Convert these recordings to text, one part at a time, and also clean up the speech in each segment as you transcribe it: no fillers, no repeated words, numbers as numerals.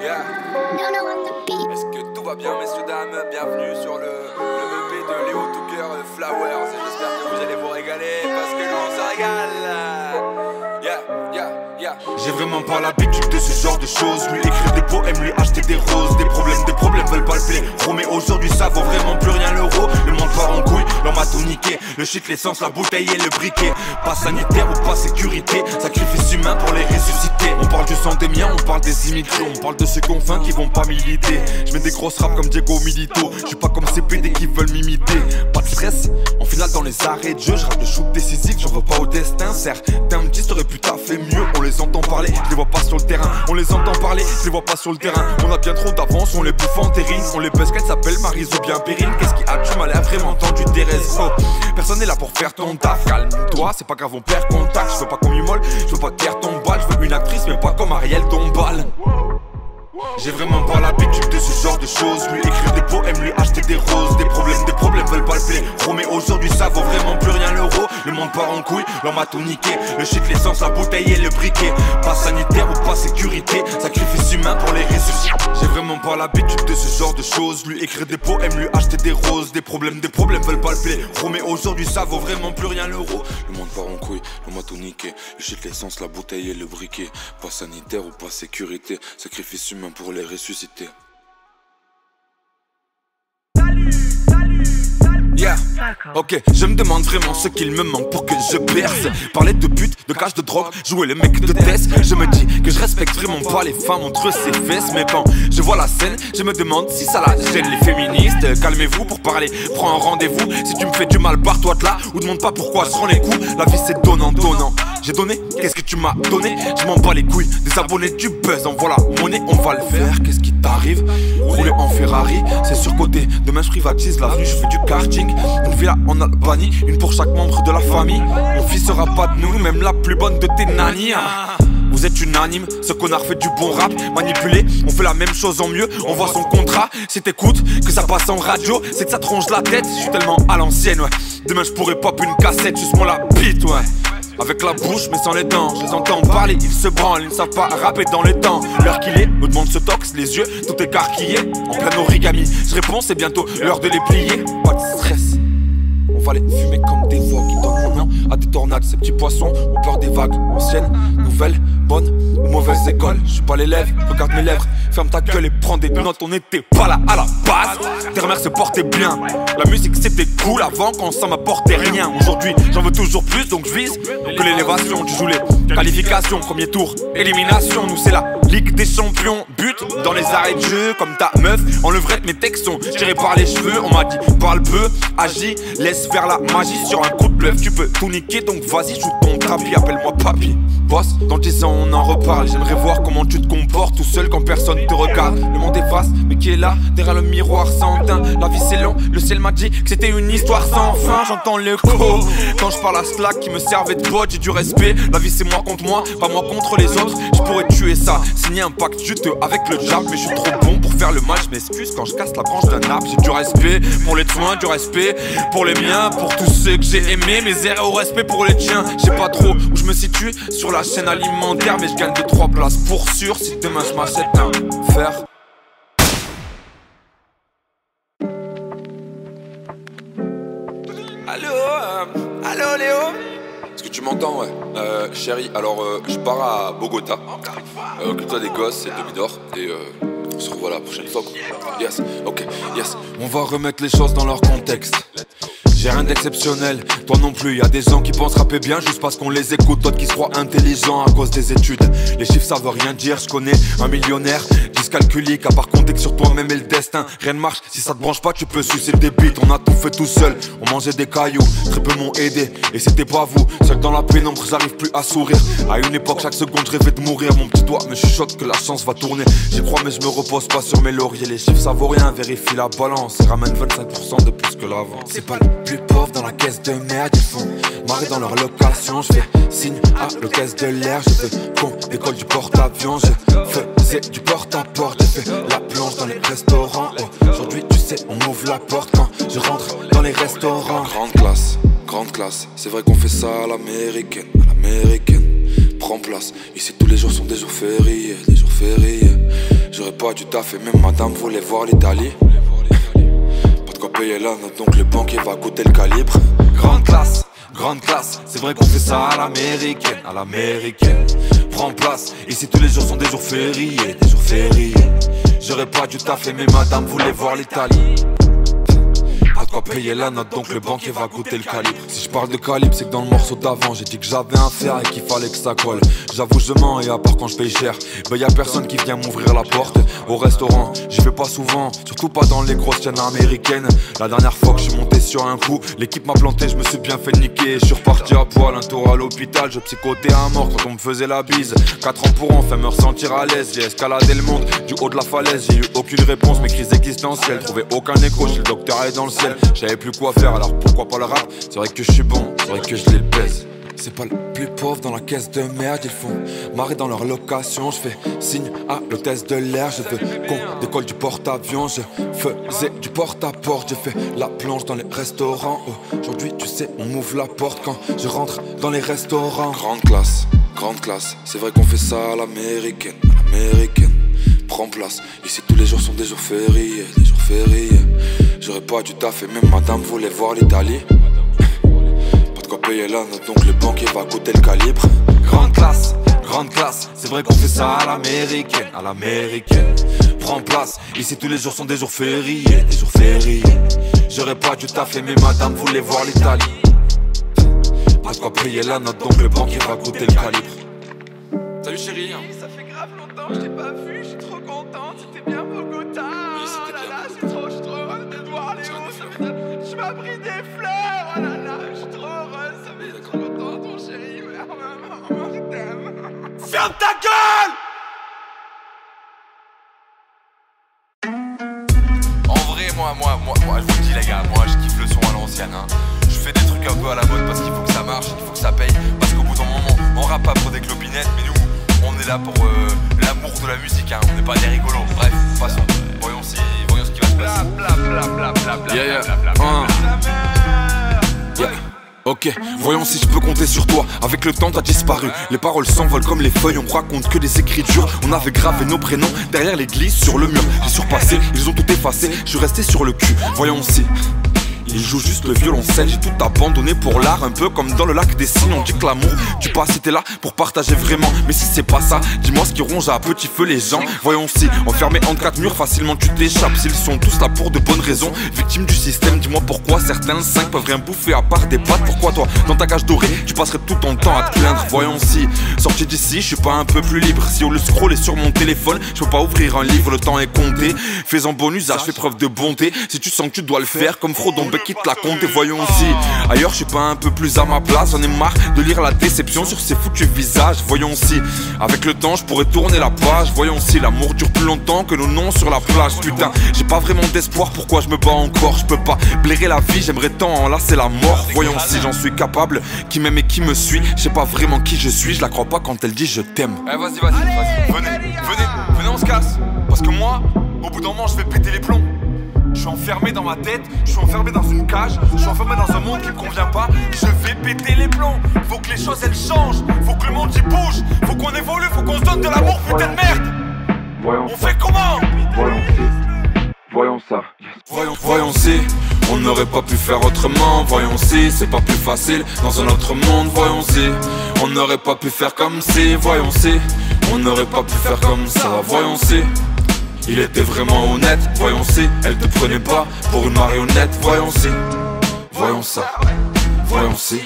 Yeah. Est-ce que tout va bien, messieurs, dames? Bienvenue sur le EP de Léo Tucker Flowers. Et j'espère que vous allez vous régaler parce que nous on se régale. Yeah. J'ai vraiment pas l'habitude de ce genre de choses. Lui écrire des poèmes, lui acheter des roses. Des problèmes veulent pas le plaisir. Mais aujourd'hui ça vaut vraiment plus rien l'euro. Le monde part en couille, l'homme a tout niqué. Le shit, l'essence, la bouteille et le briquet. Pas sanitaire ou pas sécurité. Sacrifice humain pour les ressusciter. On parle du sang des miens, on parle des immigrés. On parle de ceux qu'on faim qui vont pas militer. Je mets des grosses raps comme Diego Milito. Je suis pas comme ces PD qui veulent m'imiter. Pas de stress, en finale dans les arrêts de jeu. Je rate le shoot décisif, j'en veux pas au destin. Certains me disent t'aurais pu taffer mieux. On les entend parler, je les vois pas sur le terrain. On les entend parler, je les vois pas sur le terrain. On a bien trop d'avance, on les bouffe en terrine. On les baisse, qu'elle s'appelle Maryse ou bien Périne. Qu'est-ce qui a du mal à vraiment entendu Thérèse? Oh, personne n'est là pour faire ton taf. Calme-toi, c'est pas grave, on perd contact. Je veux pas qu'on m'immole, je veux pas te faire ton balle. Je veux une actrice, mais pas comme Ariel Dombal. J'ai vraiment pas l'habitude de ce genre de choses. Lui écrire des poèmes, lui acheter des roses. Des problèmes veulent pas le plaisir. Mais aujourd'hui ça vaut vraiment plus rien l'euro. Le monde part en couille, l'homme a tout niqué. Le shit, l'essence, la bouteille et le briquet. Pas sanitaire ou pas sécurité. Sacrifice humain pour les ressusciter. J'ai vraiment pas l'habitude de ce genre de choses. Lui écrire des poèmes, lui acheter des roses. Des problèmes veulent pas le plaisir. Mais aujourd'hui ça vaut vraiment plus rien l'euro. Le monde part en couille, l'homme a tout niqué. Le shit, l'essence, la bouteille et le briquet. Pas sanitaire ou pas sécurité. Sacrifice humain pour les ressusciter. Yeah. Ok, je me demande vraiment ce qu'il me manque pour que je perce. Parler de pute, de cash, de drogue, jouer le mec de test. Je me dis que je respecte vraiment pas les femmes entre ses fesses. Mais quand je vois la scène, je me demande si ça la gêne. Les féministes, calmez-vous pour parler. Prends un rendez-vous, si tu me fais du mal, barre-toi de là. Ou demande pas pourquoi je rends les coups. La vie c'est donnant. J'ai donné, qu'est-ce que tu m'as donné? Je m'en bats les couilles, des abonnés, du buzz. Envoie la monnaie, on va le faire. Qu'est-ce qui t'arrive? Rouler en Ferrari, c'est surcoté. Demain je privatise l'avenue, je fais du karting. Une villa en Albanie, une pour chaque membre de la famille. Mon fils sera pas de nous, même la plus bonne de tes nannies. Vous êtes unanime, ce connard fait du bon rap. Manipulé, on fait la même chose en mieux. On voit son contrat, si t'écoutes, que ça passe en radio, c'est que ça te ronge la tête. Je suis tellement à l'ancienne, ouais. Demain je pourrais pop une cassette, juste moi la bite, ouais. Avec la bouche mais sans les dents, je les entends parler, ils se branlent, ils ne savent pas rapper dans les temps. L'heure qu'il est, me demande ce tox, les yeux tout écarquillés, en plein origami. Je réponds, c'est bientôt l'heure de les plier. Pas de stress, on va les fumer comme des voix qui donnent mon nom à des tornades. Ces petits poissons ont peur des vagues, anciennes, nouvelles, bonnes ou mauvaises écoles. Je suis pas l'élève, regarde mes lèvres, ferme ta gueule et prends des notes. On n'était pas là à la base, tes mères se portaient bien. La musique c'était cool avant quand ça m'apportait rien. Aujourd'hui j'en veux toujours plus donc je vise que l'élévation. Tu joues les qualifications, premier tour, élimination. Nous c'est la Ligue des Champions, but dans les arrêts de jeu. Comme ta meuf, en levrette mes textes sont tirés par les cheveux. On m'a dit parle peu, agis, laisse faire la magie. Sur un coup de bluff tu peux tout niquer. Donc vas-y joue ton tapis, appelle-moi papy. Boss, dans 10 ans on en reparle. J'aimerais voir comment tu te comportes tout seul quand personne te regarde. Le monde est vaste, mais qui est là, derrière le miroir sans teint. La vie c'est long, le ciel m'a dit que c'était une histoire sans fin. J'entends l'écho quand je parle à Slack qui me servait de bot. J'ai du respect, la vie c'est moi contre moi, pas moi contre les autres. Je pourrais tuer ça, signer un pacte juteux avec le diable. Mais je suis trop bon pour faire le mal, je m'excuse quand je casse la branche d'un arbre. J'ai du respect pour les soins, du respect pour les miens, pour tous ceux que j'ai aimés. Mes erreurs au respect pour les tiens. Je sais pas trop où je me situe sur la chaîne alimentaire, mais je gagne 2-3 places pour sûr si demain je m'achète un fer. Allô Léo? Est-ce que tu m'entends? Ouais. Chérie, alors je pars à Bogota. Occupe-toi des gosses et de Midor. Et on se revoit la prochaine fois. Yes, ok, yes. On va remettre les choses dans leur contexte. J'ai rien d'exceptionnel, toi non plus. Y'a des gens qui pensent rapper bien juste parce qu'on les écoute. D'autres qui se croient intelligents à cause des études. Les chiffres ça veut rien dire, je connais un millionnaire dyscalculique, à part compter que sur toi-même et le destin. Rien ne marche, si ça te branche pas tu peux sucer des bites. On a tout fait tout seul, on mangeait des cailloux. Très peu m'ont aidé, et c'était pas vous. Seul dans la pénombre, j'arrive plus à sourire. À une époque, chaque seconde je rêvais de mourir. Mon petit doigt me chuchote que la chance va tourner. J'y crois mais je me repose pas sur mes lauriers. Les chiffres ça vaut rien, vérifie la balance. Et ramène 25% de plus que l'avant. C'est pas le plus pauvre dans la caisse de merde. Ils font marrer dans leur location. Je fais signe à l'hôtesse de l'air. Je veux qu'on décolle du porte-avions. Je faisais du porte-à-porte. J'ai fait la planche dans les restaurants. Aujourd'hui tu sais on m'ouvre la porte quand je rentre dans les restaurants. Grande classe, c'est vrai qu'on fait ça à l'américaine, Prends place, ici tous les jours sont des jours fériés, J'aurais pas dû taffer, même madame voulait voir l'Italie. Pas de quoi payer la note, donc le banquier va goûter le calibre. Grande classe, c'est vrai qu'on fait ça à l'américaine, Prends place, ici tous les jours sont des jours fériés, J'aurais pas dû taffer, mais madame voulait voir l'Italie. Pas de quoi payer la note, donc le banquier va goûter le calibre. Si je parle de calibre, c'est que dans le morceau d'avant j'ai dit que j'avais un fer et qu'il fallait que ça colle. J'avoue je mens, et à part quand je paye cher, y'a personne qui vient m'ouvrir la porte. Au restaurant, j'y vais pas souvent, surtout pas dans les grosses chaînes américaines. La dernière fois que je suis monté sur un coup, l'équipe m'a planté, je me suis bien fait niquer. Je suis reparti à poil, un tour à l'hôpital, je psychotais à mort quand on me faisait la bise. 4 ans pour enfin me ressentir à l'aise, j'ai escaladé le monde du haut de la falaise. J'ai eu aucune réponse, mes crises existentielles, trouvé aucun écho, chez le docteur est dans le ciel. J'avais plus quoi faire, alors pourquoi pas le rap? C'est vrai que je suis bon, c'est vrai que je les baise. C'est pas le plus pauvre dans la caisse de merde, ils font marrer dans leur location. Je fais signe à l'hôtesse de l'air, je veux qu'on décolle du porte-avions. Je faisais du porte-à-porte, j'ai fait la planche dans les restaurants. Aujourd'hui tu sais on m'ouvre la porte quand je rentre dans les restaurants. Grande classe, c'est vrai qu'on fait ça à l'américaine, Prends place, ici tous les jours sont des jours fériés, J'aurais pas dû taffer, même madame voulait voir l'Italie. Pas de quoi payer la note, donc le banquier va goûter le calibre. Grande classe, c'est vrai qu'on fait ça à l'américaine, Prends place, ici tous les jours sont des jours fériés, J'aurais pas dû taffer, mais madame voulait voir l'Italie. Pas de quoi payer la note, donc le banquier va goûter le calibre. Salut chérie. Ça fait grave longtemps, je t'ai pas vu, je suis trop contente, c'était bien Bogota. Oui, c'était bien Bogota. Je suis trop heureuse de te voir Léo. Tu m'as pris des fleurs, oh là là, je suis trop heureuse, ça fait trop longtemps ton chéri, je t'aime. Ferme ta gueule! En vrai, moi, je vous le dis les gars, moi je kiffe le son à l'ancienne. Je fais des trucs un peu à la mode parce qu'il faut que ça marche, il faut que ça paye. Parce qu'au bout d'un moment, on rappe pas pour des clopinettes, mais nous, on est là pour l'amour de la musique, On n'est pas des rigolos. Bref, passons. Voyons ce qui va se passer. Ok, voyons si je peux compter sur toi. Avec le temps t'as disparu, les paroles s'envolent comme les feuilles. On raconte que des écritures, on avait gravé nos prénoms derrière l'église sur le mur. J'ai surpassé, ils ont tout effacé, je suis resté sur le cul. Voyons si il joue juste le violoncelle, j'ai tout abandonné pour l'art. Un peu comme dans le lac des signes, on dit que l'amour du passé t'es là pour partager vraiment. Mais si c'est pas ça, dis-moi ce qui ronge à petit feu les gens. Voyons si, enfermé entre 4 murs, facilement tu t'échappes. S'ils sont tous là pour de bonnes raisons, victimes du système, dis-moi pourquoi certains 5 peuvent rien bouffer à part des pattes. Pourquoi toi, dans ta cage dorée, tu passerais tout ton temps à te plaindre. Voyons si, sorti d'ici, je suis pas un peu plus libre. Si on le scroll est sur mon téléphone, je peux pas ouvrir un livre, le temps est compté. Fais-en bon usage, fais preuve de bonté. Si tu sens que tu dois le faire, comme Frodon qui te la compte. Et voyons si ailleurs je suis pas un peu plus à ma place. J'en ai marre de lire la déception sur ces foutus visages. Voyons si avec le temps je pourrais tourner la page. Voyons si l'amour dure plus longtemps que nos noms sur la plage. Putain, j'ai pas vraiment d'espoir, pourquoi je me bats encore? Je peux pas blairer la vie, j'aimerais tant enlacer la mort. Voyons si j'en suis capable, qui m'aime et qui me suit. Je sais pas vraiment qui je suis, je la crois pas quand elle dit je t'aime. Vas-y, venez, on se casse. Parce que moi, au bout d'un moment je vais péter les plombs. Je suis enfermé dans ma tête, je suis enfermé dans une cage, je suis enfermé dans un monde qui me convient pas. Je vais péter les plombs, faut que les choses elles changent, faut que le monde y bouge, faut qu'on évolue, faut qu'on se donne de l'amour, putain de merde. On fait comment? Voyons ça. Voyons si on n'aurait pas pu faire autrement. Voyons si c'est pas plus facile dans un autre monde. Voyons si on n'aurait pas pu faire comme si. Voyons si on n'aurait pas pu faire comme ça. Voyons si il était vraiment honnête. Voyons si elle te prenait pas pour une marionnette. Voyons si, voyons ça. Voyons si,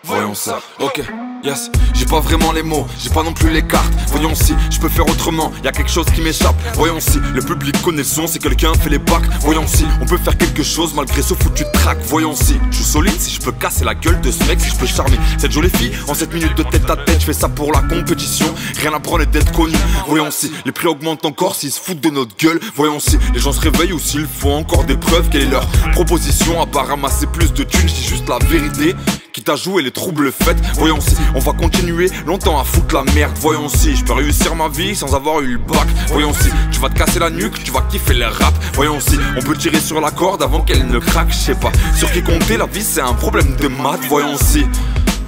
voyons ça. Ok, yes, j'ai pas vraiment les mots, j'ai pas non plus les cartes. Voyons si je peux faire autrement, y'a quelque chose qui m'échappe. Voyons si le public connaît le son, si quelqu'un fait les bacs. Voyons si on peut faire quelque chose malgré ce foutu track. Voyons si je suis solide, si je peux casser la gueule de ce mec, si je peux charmer cette jolie fille en 7 minutes de tête à tête. Je fais ça pour la compétition, rien à prendre et d'être connu. Voyons si les prix augmentent encore, s'ils se foutent de notre gueule. Voyons si les gens se réveillent ou s'il faut encore des preuves. Quelle est leur proposition à part ramasser plus de thunes? Je dis juste la vérité, quitte à jouer les troubles faits. Voyons si on va continuer longtemps à foutre la merde. Voyons si je peux réussir ma vie sans avoir eu le bac. Voyons si tu vas te casser la nuque, tu vas kiffer les rap. Voyons si on peut tirer sur la corde avant qu'elle ne craque. Je sais pas sur qui compter, la vie c'est un problème de maths. Voyons si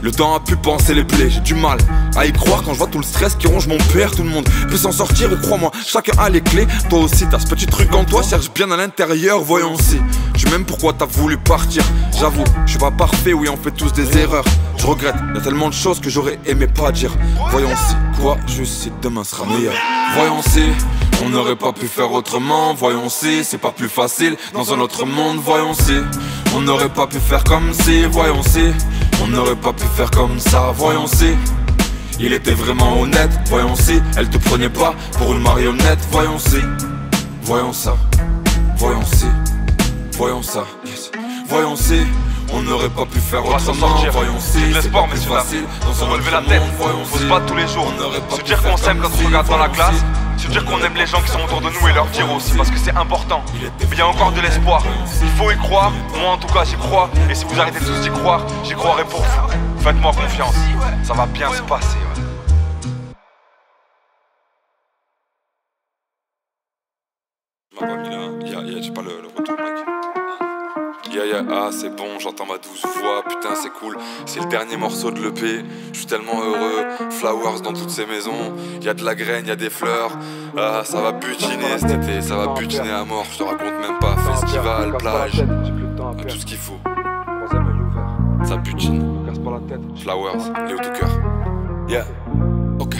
Le temps a pu penser les plaies, j'ai du mal à y croire quand je vois tout le stress qui ronge mon père. Tout le monde peut s'en sortir et crois-moi, chacun a les clés. Toi aussi t'as ce petit truc en toi, cherche bien à l'intérieur, voyons si tu m'aimes pourquoi t'as voulu partir. J'avoue, je suis pas parfait, oui on fait tous des erreurs. Je regrette, y'a tellement de choses que j'aurais aimé pas dire. Voyons si, quoi, juste si demain sera meilleur. Voyons si, on n'aurait pas pu faire autrement. Voyons si, c'est pas plus facile dans un autre monde. Voyons si, on n'aurait pas pu faire comme si. Voyons si, on n'aurait pas pu faire comme ça. Voyons si, il était vraiment honnête. Voyons si, elle te prenait pas pour une marionnette. Voyons si, voyons ça. Voyons si, voyons ça. Voyons si, on n'aurait pas pu faire autrement. Voyons si, l'espoir, messieurs dames, se relever la tête, on se bat tous les jours. Se dire qu'on s'aime quand on se regarde dans la classe, se dire qu'on aime les gens qui sont autour de nous et leur dire aussi, parce que c'est important. Mais il y a encore de l'espoir, il faut y croire. Moi en tout cas j'y crois, et si vous arrêtez tous d'y croire, j'y croirai pour vous. Faites-moi confiance, ça va bien se passer. M'a pas mis là, j'ai pas le retour mec. Ah c'est bon, j'entends ma douce voix, putain c'est cool. C'est le dernier morceau de l'EP, je suis tellement heureux. Flowers dans toutes ces maisons, y'a de la graine, y'a des fleurs. Ah ça va butiner cet été, ça va butiner à mort. Je te raconte même pas, festival, plage, tout ce qu'il faut. Ça butine. Flowers, Léo tout cœur. Yeah, ok.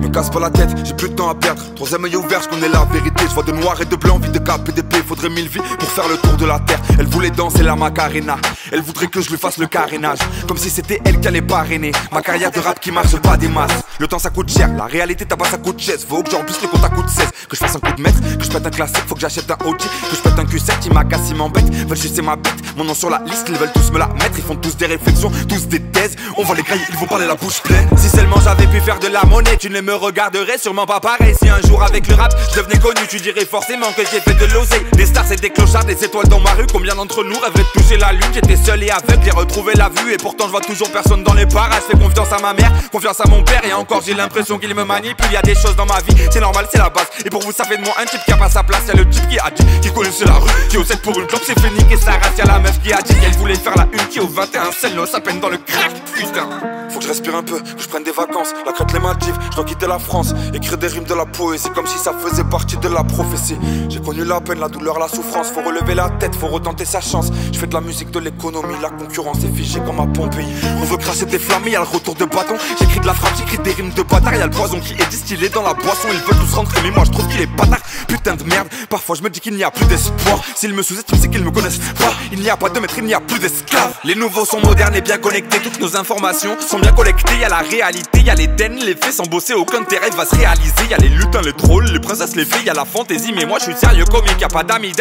Me casse pas la tête, j'ai plus de temps à perdre. Troisième œil ouvert, je connais la vérité. Je vois de noir et de blanc, vie de cap et d'épée. Faudrait 1000 vies pour faire le tour de la terre. Elle voulait danser la Macarena. Elle voudrait que je lui fasse le carénage, comme si c'était elle qui allait parrainer ma carrière de rap qui marche pas des masses. Le temps ça coûte cher, la réalité tabac ça coûte chaise. Faut que j'emplisse le compte à coup de 16. Que je fasse un coup de maître, que je pète un classique. Faut que j'achète un OG, que je pète un Q7. Ils m'agace, ils m'embêtent, veulent chasser ma bête. Mon nom sur la liste, ils veulent tous me la mettre. Ils font tous des réflexions, tous des thèses. On va les grailler, ils vont parler la bouche pleine. Si seulement j'avais pu faire de la monnaie, tu ne me regarderais sûrement pas pareil. Si un jour avec le rap je devenais connu, tu dirais forcément que j'ai fait de l'oseille. Des stars et des clochards, des étoiles dans ma rue. Combien d'entre nous rêveraient de toucher la lune? J'étais seul et aveugle, j'ai retrouvé la vue. Et pourtant je vois toujours personne dans les parages. Je fais confiance à ma mère, confiance à mon père. Et encore j'ai l'impression qu'il me manipule. Y'a des choses dans ma vie, c'est normal, c'est la base. Et pour vous ça fait de moi un type qui a pas sa place. Y'a le type qui a dit, qui connaissait la rue, qui au 7 pour une clope s'est fait niquer sa race. Y'a la meuf qui a dit qu'elle voulait faire la une, qui au 21 celle sa peine dans le crack. Putain, faut que je respire un peu, que je prenne des vacances. La crête, les Maldives, je dois quitter la France. Écrire des rimes de la poésie comme si ça faisait partie de la prophétie. J'ai connu la peine, la douleur, la souffrance. Faut relever la tête, faut retenter sa chance. Je fais de la musique, de l'économie, la concurrence est figée comme à Pompéi. On veut cracher des flammes, y'a le retour de bâton. J'écris de la frappe, j'écris des rimes de bâtard. Y'a le poison qui est distillé dans la boisson. Ils veulent tous rentrer mais moi je trouve qu'il est bâtard. Putain de merde, parfois je me dis qu'il n'y a plus d'espoir. S'ils me sous-estiment c'est qu'ils me connaissent pas. Il n'y a pas de maître, il n'y a plus d'esclaves. Les nouveaux sont modernes et bien connectés. Toutes nos informations sont bien collectées. Y'a la réalité, y'a les den, les faits. Sans bosser aucun de tes rêves va se réaliser. Y'a les lutins, les trolls, les princesses, les filles. Y'a la fantaisie mais moi je suis sérieux comique. Y'a pas d'amis,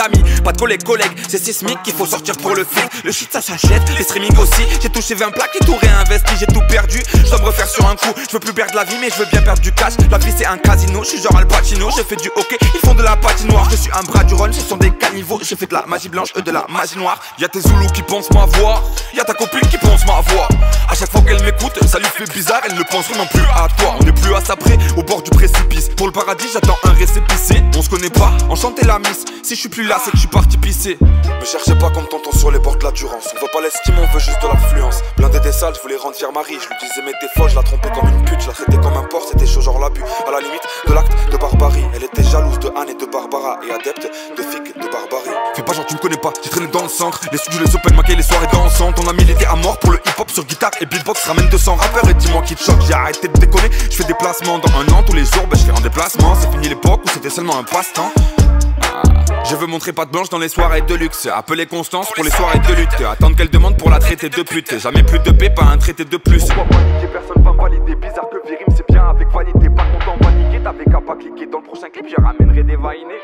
pas de collègues, c'est sismique qu'il faut sortir pour le fric. Le shit ça s'achète, les streaming aussi. J'ai touché 20 plaques et tout réinvesti. J'ai tout perdu, je dois me refaire sur un coup. Je veux plus perdre la vie mais je veux bien perdre du cash. La vie c'est un casino, je suis genre Al Pacino. Je fais du hockey, ils font de la patinoire. Je suis un bras du run, ce sont des caniveaux. Je fais de la magie blanche, eux de la magie noire. Y'a tes zoulous qui pensent m'avoir, y'a ta copine qui pense m'avoir. À chaque fois qu'elle m'écoute, ça lui fait bizarre. Elle ne pense vraiment plus à toi. On est plus à sa près, au bord du précipice. Pour le paradis j'attends un récépissé. On se connaît pas, enchanté la miss. Si je suis plus là c'est que je suis parti pisser. Me cherchez pas comme tonton sur les bords de la Durance. On veut pas l'estime, on veut juste de l'influence. Blindé des salles, je voulais rendre fier Marie. Je lui disais mais t'es folle, je la trompais comme une pute. Je la traitais comme un porc, c'était chaud genre l'abus. À la limite de l'acte de barbarie. Elle était jalouse de Anne et de Barbara. Et adepte de figue de barbarie. Fais pas genre tu me connais pas, j'ai traîné dans le centre. Les studios, les open mic et les soirées dansantes. On a milité à mort pour le hip hop sur guitare et beatbox. Ramène 200 rappeurs et dis-moi qui te choque. J'ai arrêté de déconner, je fais des placements dans un an. Tous les jours, je fais un déplacement. C'est fini l'époque où c'était seulement un passe-temps. Je veux montrer patte blanche dans les soirées de luxe. Appeler Constance pour les soirées de lutte. Attendre qu'elle demande pour la traiter de pute. Jamais plus de paix, pas un traité de plus. Pourquoi paniquer, personne va me valider. Bizarre que Virim c'est bien avec vanité. Pas content, va niquer, t'avais qu'à pas cliquer. Dans le prochain clip, je ramènerai des vainés.